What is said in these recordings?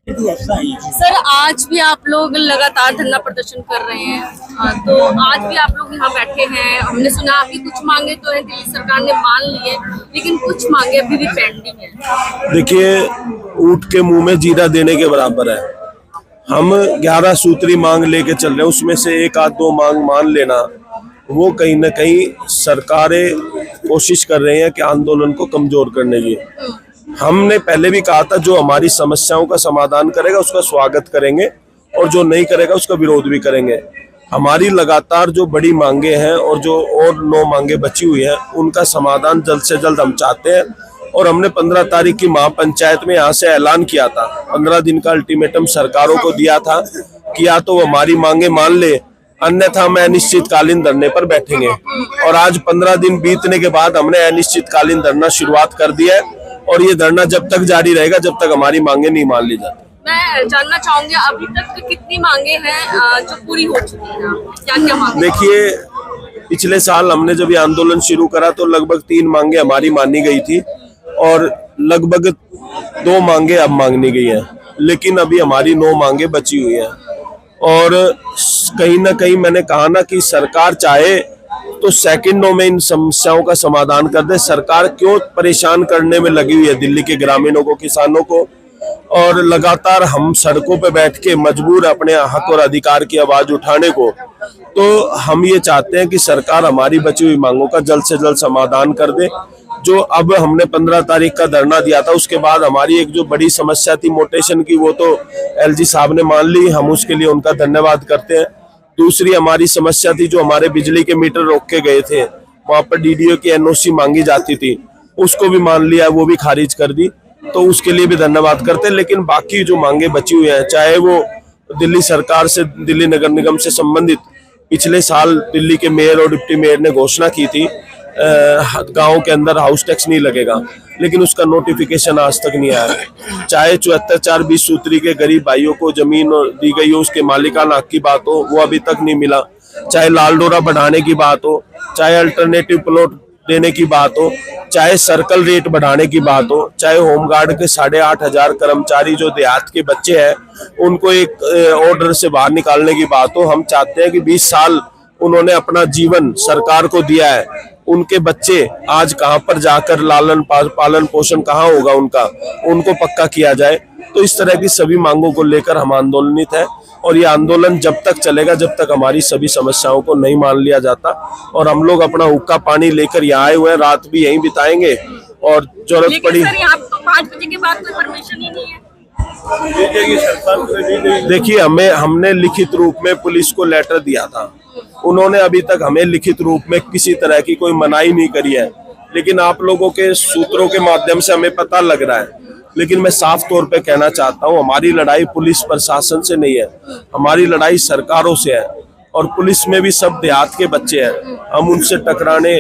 Sir, आज भी आप लोग लगातार धरना प्रदर्शन कर रहे हैं, तो आज भी आप लोग यहाँ बैठे हैं। हमने सुना आपकी कुछ मांगे तो है दिल्ली सरकार ने मान ली है, लेकिन कुछ मांगे अभी भी पेंडिंग है। देखिए, ऊंट के मुंह में जीरा देने के बराबर है। हम 11 सूत्री मांग लेके चल रहे हैं, उसमें से एक आध दो मांग मान लेना, वो कहीं ना कहीं सरकारें कोशिश कर रही हैं कि आंदोलन को कमजोर करने की। हमने पहले भी कहा था, जो हमारी समस्याओं का समाधान करेगा उसका स्वागत करेंगे, और जो नहीं करेगा उसका विरोध भी करेंगे। हमारी लगातार जो बड़ी मांगे हैं और जो और 9 मांगे बची हुई हैं, उनका समाधान जल्द से जल्द हम चाहते हैं। और हमने 15 तारीख की महापंचायत में यहाँ से ऐलान किया था, 15 दिन का अल्टीमेटम सरकारों को दिया था कि या तो हमारी मांगे मान ले, अन्यथा हम अनिश्चितकालीन धरने पर बैठेंगे। और आज 15 दिन बीतने के बाद हमने अनिश्चितकालीन धरना शुरुआत कर दिया है, और ये धरना जब तक जारी रहेगा जब तक हमारी मांगे नहीं मान ली जाती। मैं जानना चाहूंगी, अभी तक कितनी मांगे हैं जो पूरी हो चुकी हैं? क्या क्या मांगे? देखिए, पिछले साल हमने जब ये आंदोलन शुरू करा तो लगभग 3 मांगे हमारी मानी गई थी, और लगभग 2 मांगे अब मांगनी गई हैं, लेकिन अभी हमारी 9 मांगे बची हुई हैं। और कहीं ना कहीं मैंने कहा ना कि सरकार चाहे तो सेकंडों में इन समस्याओं का समाधान कर दे। सरकार क्यों परेशान करने में लगी हुई है दिल्ली के ग्रामीणों को, किसानों को, और लगातार हम सड़कों पे बैठ के मजबूर अपने हक और अधिकार की आवाज उठाने को। तो हम ये चाहते हैं कि सरकार हमारी बची हुई मांगों का जल्द से जल्द समाधान कर दे। जो अब हमने 15 तारीख का धरना दिया था, उसके बाद हमारी एक जो बड़ी समस्या थी मोटेशन की, वो तो एलजी साहब ने मान ली, हम उसके लिए उनका धन्यवाद करते हैं। दूसरी हमारी समस्या थी, जो हमारे बिजली के मीटर रोक के गए थे, वहां पर डीडीओ की एनओसी मांगी जाती थी, उसको भी मान लिया, वो भी खारिज कर दी, तो उसके लिए भी धन्यवाद करते हैं। लेकिन बाकी जो मांगे बची हुई हैं, चाहे वो दिल्ली सरकार से, दिल्ली नगर निगम से संबंधित, पिछले साल दिल्ली के मेयर और डिप्टी मेयर ने घोषणा की थी गांव के अंदर हाउस टैक्स नहीं लगेगा, लेकिन उसका नोटिफिकेशन आज तक नहीं आया। चाहे 74/20 सूत्री के गरीब भाइयों को जमीन दी गई हो, उसके मालिकाना हक की बात हो, वो अभी तक नहीं मिला। चाहे लाल डोरा बढ़ाने की बात हो, चाहे अल्टरनेटिव प्लॉट देने की बात हो, चाहे सर्कल रेट बढ़ाने की बात हो, चाहे होमगार्ड के 8,500 कर्मचारी जो देहात के बच्चे हैं उनको एक ऑर्डर से बाहर निकालने की बात हो। हम चाहते हैं कि 20 साल उन्होंने अपना जीवन सरकार को दिया है, उनके बच्चे आज कहां पर जाकर पालन पोषण कहां होगा उनका, उनको पक्का किया जाए। तो इस तरह की सभी मांगों को लेकर हम आंदोलनित हैं, और ये आंदोलन जब तक चलेगा जब तक हमारी सभी समस्याओं को नहीं मान लिया जाता। और हम लोग अपना हुक्का पानी लेकर यहाँ आए हुए हैं, रात भी यहीं बिताएंगे, और जरूरत पड़ी। सर, यहाँ तो 5 बजे के बाद कोई परमिशन ही नहीं है। देखिए, हमने लिखित रूप में पुलिस को लेटर दिया था, उन्होंने अभी तक हमें लिखित रूप में किसी तरह की कोई मनाही नहीं करी है। लेकिन आप लोगों के सूत्रों के माध्यम से हमें पता लग रहा है। लेकिन मैं साफ तौर पे कहना चाहता हूँ, हमारी लड़ाई पुलिस प्रशासन से नहीं है, हमारी लड़ाई सरकारों से है। और पुलिस में भी सब देहात के बच्चे हैं, हम उनसे टकराने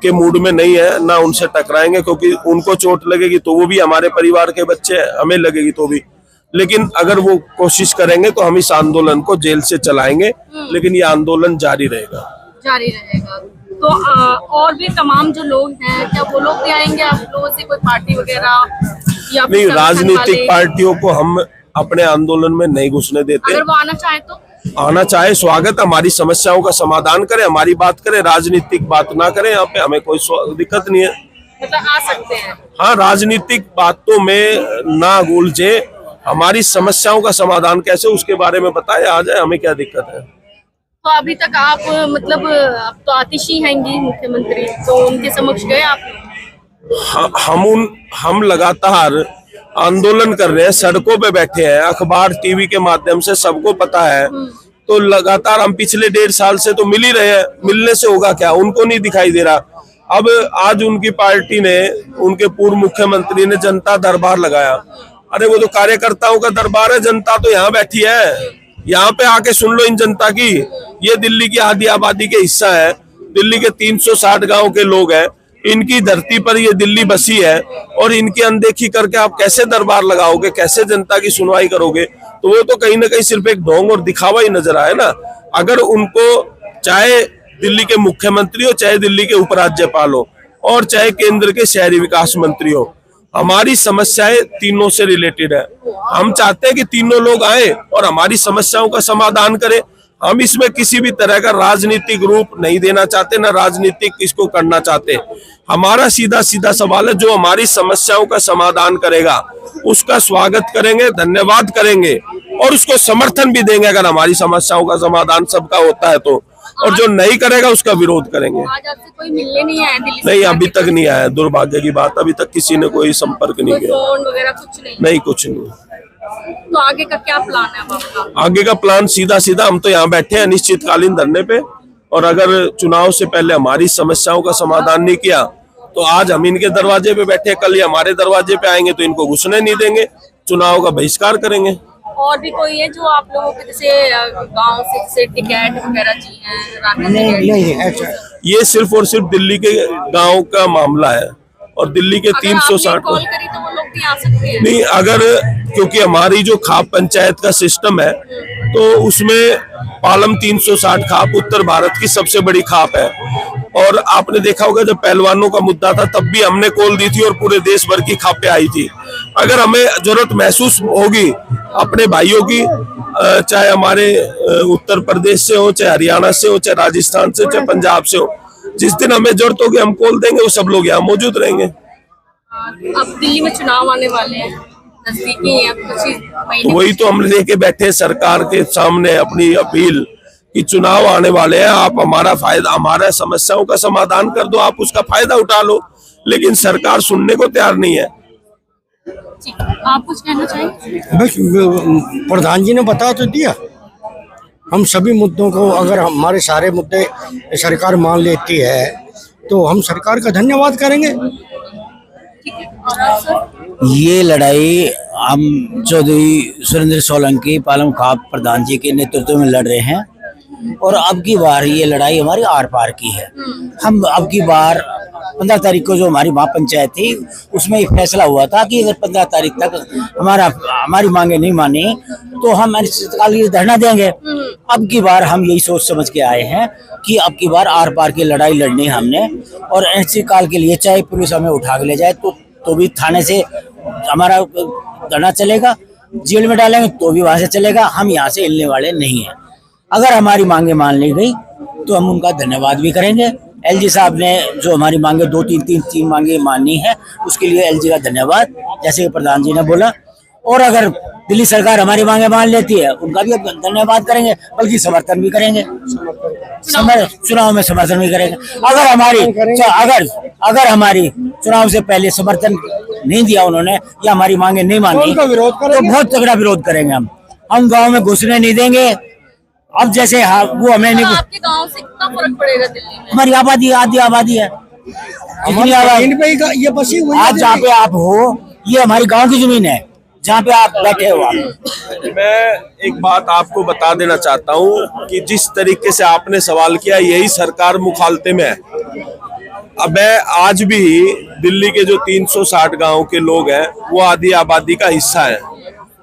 के मूड में नहीं है, ना उनसे टकराएंगे, क्योंकि उनको चोट लगेगी तो वो भी हमारे परिवार के बच्चे हैं, हमें लगेगी तो भी। लेकिन अगर वो कोशिश करेंगे तो हम इस आंदोलन को जेल से चलाएंगे, लेकिन ये आंदोलन जारी रहेगा। तो और भी तमाम जो लोग हैं, क्या वो लोग भी आएंगे आप लोगों से, कोई पार्टी वगैरह या नहीं, राजनीतिक पार्टियों को हम अपने आंदोलन में नहीं घुसने देते। अगर वो आना चाहे तो आना चाहे, स्वागत, हमारी समस्याओं का समाधान करें, हमारी बात करें, राजनीतिक बात ना करें। यहाँ पे हमें कोई दिक्कत नहीं है, मतलब आ सकते हैं। हाँ, राजनीतिक बातों में ना उलझे, हमारी समस्याओं का समाधान कैसे उसके बारे में बताए, आ जाए, हमें क्या दिक्कत है। तो अभी तक आप मतलब आप तो आतिशी हैंगी मुख्यमंत्री, तो उनके समक्ष गए आप? हम लगातार आंदोलन कर रहे हैं, सड़कों पे बैठे हैं, अखबार टीवी के माध्यम से सबको पता है। तो लगातार हम पिछले 1.5 साल से तो मिल ही रहे हैं, मिलने से होगा क्या, उनको नहीं दिखाई दे रहा। अब आज उनकी पार्टी ने, उनके पूर्व मुख्यमंत्री ने जनता दरबार लगाया। अरे वो तो कार्यकर्ताओं का दरबार है, जनता तो यहाँ बैठी है, यहाँ पे आके सुन लो इन जनता की। ये दिल्ली की आधी आबादी के हिस्सा है, दिल्ली के 360 गांव के लोग हैं, इनकी धरती पर ये दिल्ली बसी है, और इनकी अनदेखी करके आप कैसे दरबार लगाओगे, कैसे जनता की सुनवाई करोगे? तो वो तो कहीं ना कहीं सिर्फ एक ढोंग और दिखावा ही नजर आए ना। अगर उनको, चाहे दिल्ली के मुख्यमंत्री हो, चाहे दिल्ली के उपराज्यपाल हो, और चाहे केंद्र के शहरी विकास मंत्री हो, हमारी समस्याएं तीनों से रिलेटेड है। हम चाहते हैं कि तीनों लोग आए और हमारी समस्याओं का समाधान करें। हम इसमें किसी भी तरह का राजनीतिक रूप नहीं देना चाहते, ना राजनीतिक इसको करना चाहते। हमारा सीधा सीधा सवाल है, जो हमारी समस्याओं का समाधान करेगा उसका स्वागत करेंगे, धन्यवाद करेंगे और उसको समर्थन भी देंगे अगर हमारी समस्याओं का समाधान सबका होता है तो, और जो नहीं करेगा उसका विरोध करेंगे। आज आपसे कोई मिलने नहीं आया दिल्ली नहीं, सरकार अभी के तक नहीं आया, दुर्भाग्य की बात, अभी तक किसी ने कोई संपर्क नहीं कोई किया। फोन वगैरह कुछ नहीं? नहीं, कुछ नहीं। तो आगे का क्या प्लान है अब आपका? आगे का प्लान सीधा सीधा, हम तो यहाँ बैठे हैं अनिश्चितकालीन धरने पे, और अगर चुनाव से पहले हमारी समस्याओं का समाधान नहीं किया तो आज हम इनके दरवाजे पे बैठे, कल ये हमारे दरवाजे पे आएंगे तो इनको घुसने नहीं देंगे, चुनाव का बहिष्कार करेंगे। और भी कोई है जो आप लोगों के जैसे गांव से टिकट वगैरह जी हैं, नहीं ऐसा ये सिर्फ और सिर्फ दिल्ली के गांव का मामला है, और दिल्ली के 360 कॉल करी तो वो लोग भी आ सकते हैं? नहीं, अगर क्योंकि हमारी जो खाप पंचायत का सिस्टम है तो उसमें पालम 360 खाप उत्तर भारत की सबसे बड़ी खाप है, और आपने देखा होगा जब पहलवानों का मुद्दा था तब भी हमने कॉल दी थी और पूरे देश भर की खापें आई थी। अगर हमें जरूरत महसूस होगी अपने भाइयों की, चाहे हमारे उत्तर प्रदेश से हो, चाहे हरियाणा से हो, चाहे राजस्थान से, चाहे पंजाब से हो, जिस दिन हमें जरूरत होगी हम कॉल देंगे, वो सब लोग यहाँ मौजूद रहेंगे। अब दिल्ली में चुनाव आने वाले हैं, नजदीकी है, कुछ ही महीने। वही तो हम लेके बैठे सरकार के सामने अपनी अपील कि चुनाव आने वाले हैं, आप हमारा फायदा, हमारा समस्याओं का समाधान कर दो, आप उसका फायदा उठा लो, लेकिन सरकार सुनने को तैयार नहीं है। ठीक, आप कुछ कहना चाहेंगे? बस प्रधान जी ने बता तो दिया। हम सभी मुद्दों को, अगर हमारे सारे मुद्दे सरकार मान लेती है तो हम सरकार का धन्यवाद करेंगे। और आप सर? ये लड़ाई हम चौधरी सुरेंद्र सोलंकी पालम खाप प्रधान जी के नेतृत्व में लड़ रहे हैं, और अब की बार ये लड़ाई हमारी आर पार की है। हम अब की बार 15 तारीख को जो हमारी महापंचायत थी उसमें एक फैसला हुआ था कि अगर 15 तारीख तक हमारी मांगे नहीं मानी तो हम अनिश्चितकालीन धरना देंगे। अब की बार हम यही सोच समझ के आए हैं कि अब की बार आर पार की लड़ाई लड़नी है हमने, और अनिश्चितकाल के लिए चाहे पुलिस हमें उठा के ले जाए तो भी थाने से हमारा धरना चलेगा, जेल में डालेंगे तो भी वहां से चलेगा, हम यहाँ से हिलने वाले नहीं हैं। अगर हमारी मांगे मान ली गई तो हम उनका धन्यवाद भी करेंगे। एलजी साहब ने जो हमारी मांगे तीन मांगे माननी है, उसके लिए एलजी का धन्यवाद, जैसे कि प्रधान जी ने बोला। और अगर दिल्ली सरकार हमारी मांगे मान लेती है उनका भी धन्यवाद करेंगे, बल्कि समर्थन भी करेंगे, चुनाव में समर्थन भी करेंगे। अगर हमारी चुनाव से पहले समर्थन नहीं दिया उन्होंने या हमारी मांगे नहीं मानी तो बहुत तगड़ा विरोध करेंगे। हम गाँव में घुसने नहीं देंगे। अब जैसे वो हमें नहीं, आपके गांव से कितना फर्क पड़ेगा दिल्ली में? हमारी आबादी आधी आबादी है, जितनी आबादी ये बसी हुई आज जहाँ पे आप हो ये हमारी गांव की जमीन है जहाँ पे आप बैठे हो। मैं एक बात आपको बता देना चाहता हूँ कि जिस तरीके से आपने सवाल किया यही सरकार मुखालते में है। अब मैं आज भी दिल्ली के जो 360 गांव के लोग हैं वो आधी आबादी का हिस्सा है,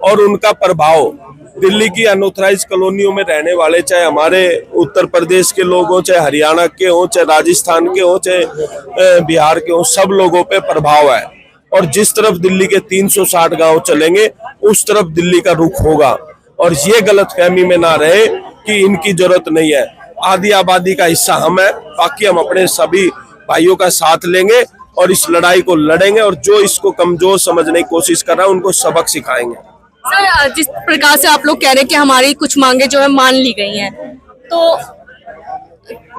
और उनका प्रभाव दिल्ली की अनऑथराइज कॉलोनियों में रहने वाले, चाहे हमारे उत्तर प्रदेश के लोग हों, चाहे हरियाणा के हों, चाहे राजस्थान के हों, चाहे बिहार के हों, सब लोगों पे प्रभाव है। और जिस तरफ दिल्ली के 360 गांव चलेंगे उस तरफ दिल्ली का रुख होगा, और ये गलतफहमी में ना रहे कि इनकी जरूरत नहीं है। आधी आबादी का हिस्सा हम है, बाकी हम अपने सभी भाइयों का साथ लेंगे और इस लड़ाई को लड़ेंगे, और जो इसको कमजोर समझने की कोशिश कर रहा है उनको सबक सिखाएंगे। सर, जिस प्रकार से आप लोग कह रहे हैं कि हमारी कुछ मांगे जो है मान ली गई हैं, तो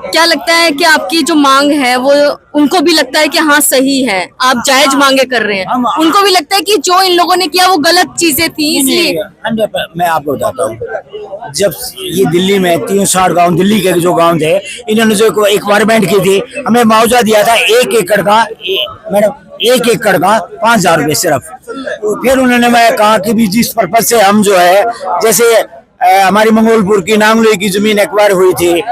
क्या लगता है कि आपकी जो मांग है वो उनको भी लगता है कि हाँ सही है, आप जायज मांगे कर रहे हैं, उनको भी लगता है कि जो इन लोगों ने किया वो गलत चीजें थी, इसलिए? मैं आपको बताता हूँ, जब ये दिल्ली में 360 गांव, दिल्ली के जो गांव थे, इन्होंने जो एक्वायरमेंट की थी, हमें मुआवजा दिया था 1 एकड़ का, मैडम 1 एकड़ का 5,000 रुपए सिर्फ। फिर उन्होंने मैं कहा कि भी जिस पर्पज से हम जो है, जैसे हमारी मंगोलपुर की नांगलोई की जमीन एक्वायर हुई थी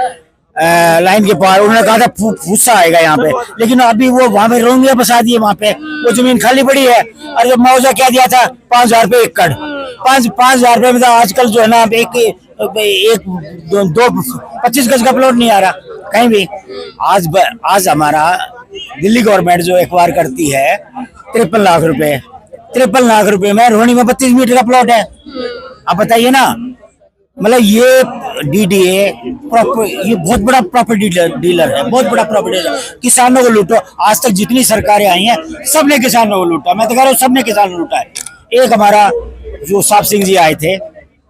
लाइन के पार, उन्होंने कहा था फूसा आएगा यहाँ पे, लेकिन अभी वो वहां पे रोंगे बसा दिए, वहां पे वो जमीन खाली पड़ी है। और जब मुआवजा क्या दिया था 5,000 रुपए एकड़, 5,000 रुपए में आजकल जो है ना एक 25 गज का प्लॉट नहीं आ रहा कहीं भी। आज हमारा दिल्ली गवर्नमेंट जो एक्वायर करती है 53 लाख रुपए, 53 लाख रुपए में रोहिणी में 32 मीटर का प्लॉट है। आप बताइए ना, मतलब ये डीडीए ये बहुत बड़ा प्रॉपर्टी डीलर है, बहुत बड़ा प्रॉपर्टी डीलर। किसानों को लूटो, आज तक जितनी सरकारें आई हैं सबने किसानों को लूटा। मैं तो कह रहा हूँ सबने किसानों को लूटा है। एक हमारा जो साहब सिंह जी आए थे,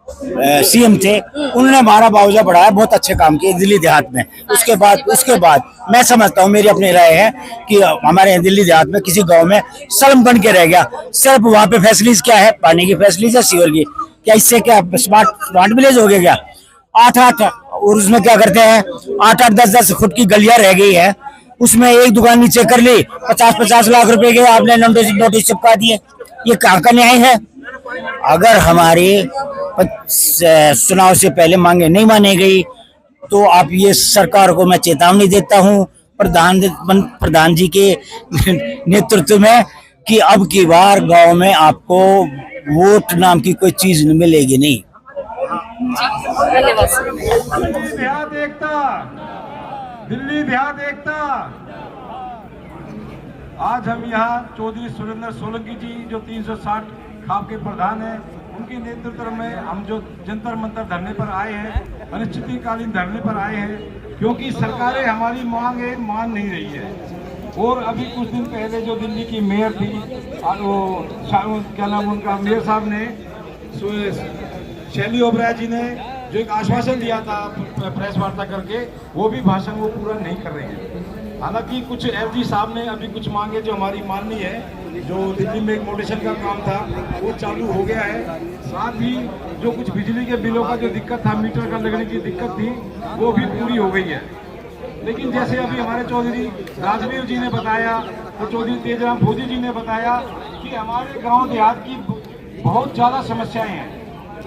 सीएम थे, उन्होंने हमारा मुआवजा बढ़ाया, बहुत अच्छे काम किए दिल्ली देहात में। उसके बाद मैं समझता हूँ, मेरी अपनी राय है कि हमारे दिल्ली देहात में किसी गांव में स्लम बन के रह गया। सिर्फ वहाँ पे फैसिलिटीज क्या है, पानी की फैसिलिटीज है, सीवर की, क्या इससे क्या स्मार्ट विलेज हो गया क्या? 8-8 और उसमें क्या करते हैं, 8-8 10-10 फुट की गलियां रह गई है, उसमें एक दुकान नीचे कर ली, 50-50 लाख रुपए के आपने नोटिस चिपका दिए। ये कहाँ का न्याय है? अगर हमारे चुनाव से पहले मांगे नहीं मानी गई तो आप ये सरकार को मैं चेतावनी देता हूँ प्रधान जी के नेतृत्व में कि अब की बार गांव में आपको वोट नाम की कोई चीज मिलेगी नहीं। धन्यवाद। दिल्ली देहात एकता, दिल्ली देहात एकता। आज हम यहाँ चौधरी सुरेंद्र सोलंकी जी जो 360 खाप के प्रधान हैं, उनके नेतृत्व में हम जो जंतर मंतर धरने पर आए हैं, अनिश्चितकालीन धरने पर आए हैं, क्योंकि सरकारें हमारी मांगे मान नहीं रही है। और अभी कुछ दिन पहले जो दिल्ली की मेयर थी, वो क्या नाम उनका, मेयर साहब ने, शैली ओबराय जी ने जो एक आश्वासन दिया था प्रेस वार्ता करके, वो भी भाषण वो पूरा नहीं कर रहे हैं। हालांकि कुछ एलजी साहब ने अभी कुछ मांगे जो हमारी माननी है, जो दिल्ली में एक मोटेशन का काम था वो चालू हो गया है। साथ ही जो कुछ बिजली के बिलों का जो दिक्कत था, मीटर का लगने की दिक्कत थी, वो भी पूरी हो गई है। लेकिन जैसे अभी हमारे चौधरी राजवीर जी ने बताया, तो चौधरी तेजराम फौजी जी ने बताया कि हमारे गांव देहात की बहुत ज़्यादा समस्याएं हैं।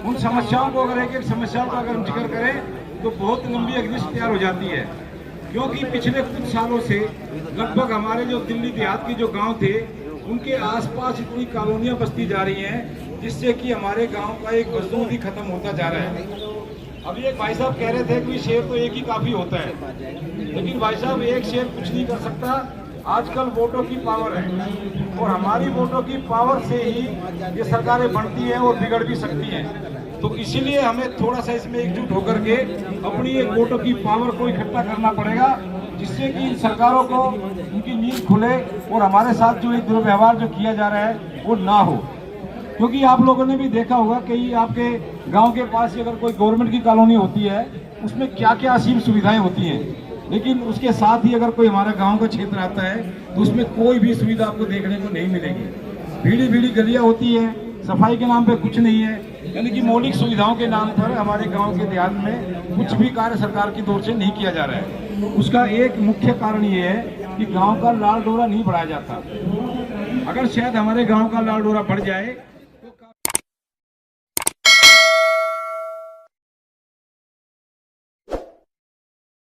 उन समस्याओं को अगर एक समस्याओं का अगर हम जिक्र करें तो बहुत लंबी एक लिस्ट तैयार हो जाती है, क्योंकि पिछले कुछ सालों से लगभग हमारे जो दिल्ली देहात के जो गांव थे, उनके आसपास इतनी कॉलोनियां बसती जा रही हैं, जिससे कि हमारे गांव का एक वजूद ही खत्म होता जा रहा है। अभी एक भाई साहब कह रहे थे कि शेर तो एक ही काफी होता है, लेकिन भाई साहब एक शेर कुछ नहीं कर सकता। आजकल वोटों की पावर है, और हमारी वोटों की पावर से ही ये सरकारें बनती हैं और बिगड़ भी सकती हैं। तो इसीलिए हमें थोड़ा सा इसमें एकजुट होकर के अपनी एक वोटों की पावर को इकट्ठा करना पड़ेगा, जिससे कि इन सरकारों को उनकी नींद खुले और हमारे साथ जो एक दुर्व्यवहार जो किया जा रहा है वो ना हो। क्योंकि आप लोगों ने भी देखा होगा कि आपके गांव के पास अगर कोई गवर्नमेंट की कॉलोनी होती है, उसमें क्या क्या असीम सुविधाएं होती हैं, लेकिन उसके साथ ही अगर कोई हमारा गांव का क्षेत्र आता है तो उसमें कोई भी सुविधा आपको देखने को नहीं मिलेगी। भीड़ी भीड़ी गलियां होती है, सफाई के नाम पे कुछ नहीं है, यानी कि मौलिक सुविधाओं के नाम पर हमारे गांव के देहात में कुछ भी कार्य सरकार की ओर से नहीं किया जा रहा है। उसका एक मुख्य कारण ये है कि गांव का लाल डोरा नहीं बढ़ाया जाता। अगर शायद हमारे गांव का लाल डोरा बढ़ जाए